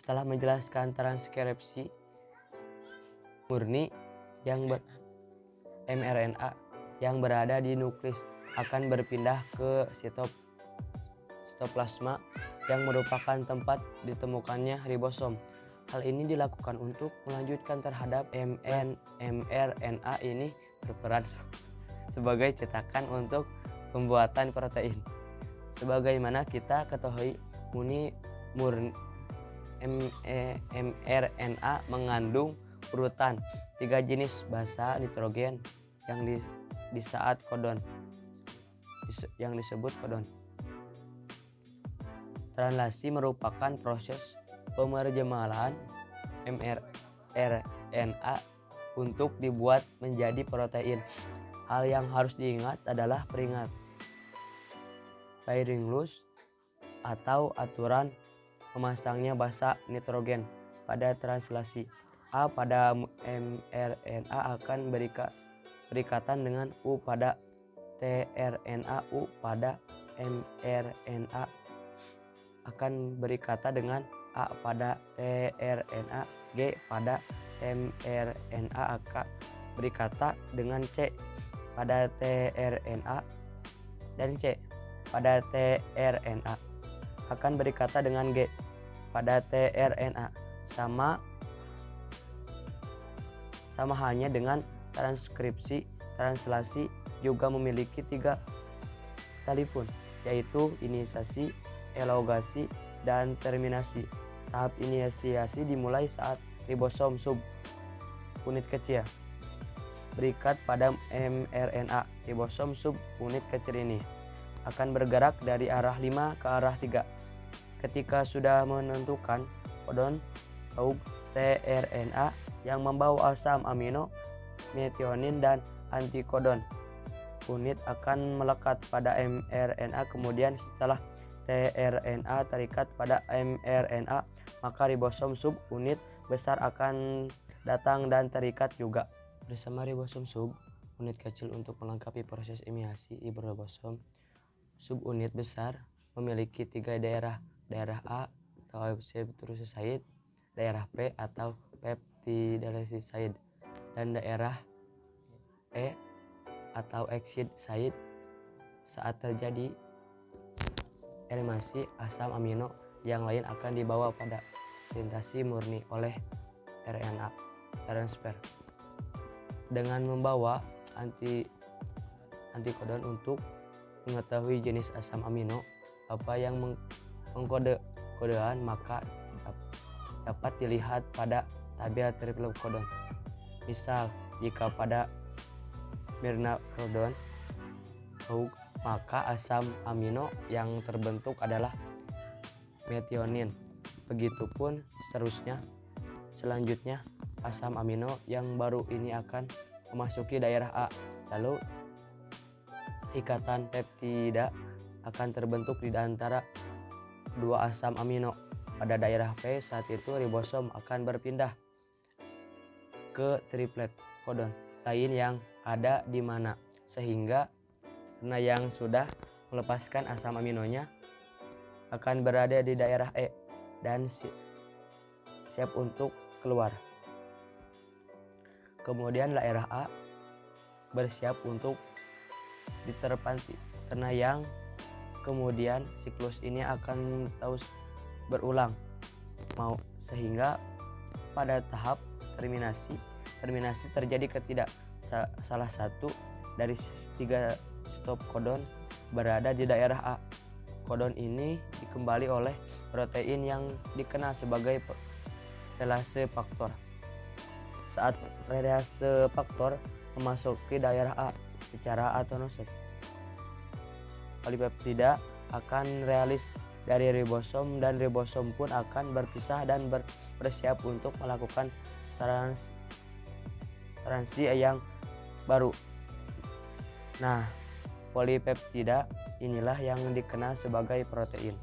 Setelah menjelaskan transkripsi murni yang mRNA yang berada di nukleus akan berpindah ke sitoplasma yang merupakan tempat ditemukannya ribosom. Hal ini dilakukan untuk melanjutkan terhadap mRNA ini berperan sebagai cetakan untuk pembuatan protein. Sebagaimana kita ketahui, mRNA mengandung urutan 3 jenis basa nitrogen yang saat kodon yang disebut kodon. Translasi merupakan proses penerjemahan mRNA untuk dibuat menjadi protein. Hal yang harus diingat adalah pairing rules atau aturan memasangnya basa nitrogen pada translasi. A pada mRNA akan berikatan dengan U pada tRNA. U pada mRNA akan berikatan dengan A pada tRNA. G pada mRNA akan berikatan dengan C pada tRNA, dan C pada tRNA akan berikatan dengan G pada tRNA. Sama halnya dengan transkripsi, translasi juga memiliki 3 talipun, yaitu inisiasi, elongasi, dan terminasi. Tahap inisiasi dimulai saat ribosom subunit kecil berikat pada mRNA. Ribosom subunit kecil ini akan bergerak dari arah 5 ke arah 3. Ketika sudah menentukan kodon tRNA yang membawa asam amino, metionin, dan antikodon, unit akan melekat pada mRNA. Kemudian setelah tRNA terikat pada mRNA, maka ribosom subunit besar akan datang dan terikat juga bersama ribosom subunit kecil untuk melengkapi proses inisiasi. Ribosom subunit besar memiliki 3 daerah A atau peptidoglyceride, daerah P atau peptidoglyceride, dan daerah E atau exit site. Saat terjadi eliminasi, asam amino yang lain akan dibawa pada sintasi murni oleh RNA transfer dengan membawa antikodon untuk mengetahui jenis asam amino apa yang mengkode-kodean, maka dapat dilihat pada tabel triple kodon. Misal, jika pada mirnacodon, maka asam amino yang terbentuk adalah metionin. Begitupun seterusnya. Selanjutnya, asam amino yang baru ini akan memasuki daerah A. Lalu ikatan peptida akan terbentuk di antara 2 asam amino pada daerah P. Saat itu ribosom akan berpindah ke triplet kodon lain yang ada di mana, sehingga karena yang sudah melepaskan asam aminonya akan berada di daerah E dan siap untuk keluar. Kemudian daerah A bersiap untuk diterapkan, karena yang kemudian siklus ini akan terus berulang sehingga pada tahap terminasi terjadi salah satu dari 3 stop kodon berada di daerah A. Kodon ini dikembali oleh protein yang dikenal sebagai relase faktor. Saat relase faktor memasuki daerah A secara autonomus, polipeptida akan rilis dari ribosom dan ribosom pun akan berpisah dan bersiap untuk melakukan transi yang baru. Nah, polipeptida inilah yang dikenal sebagai protein.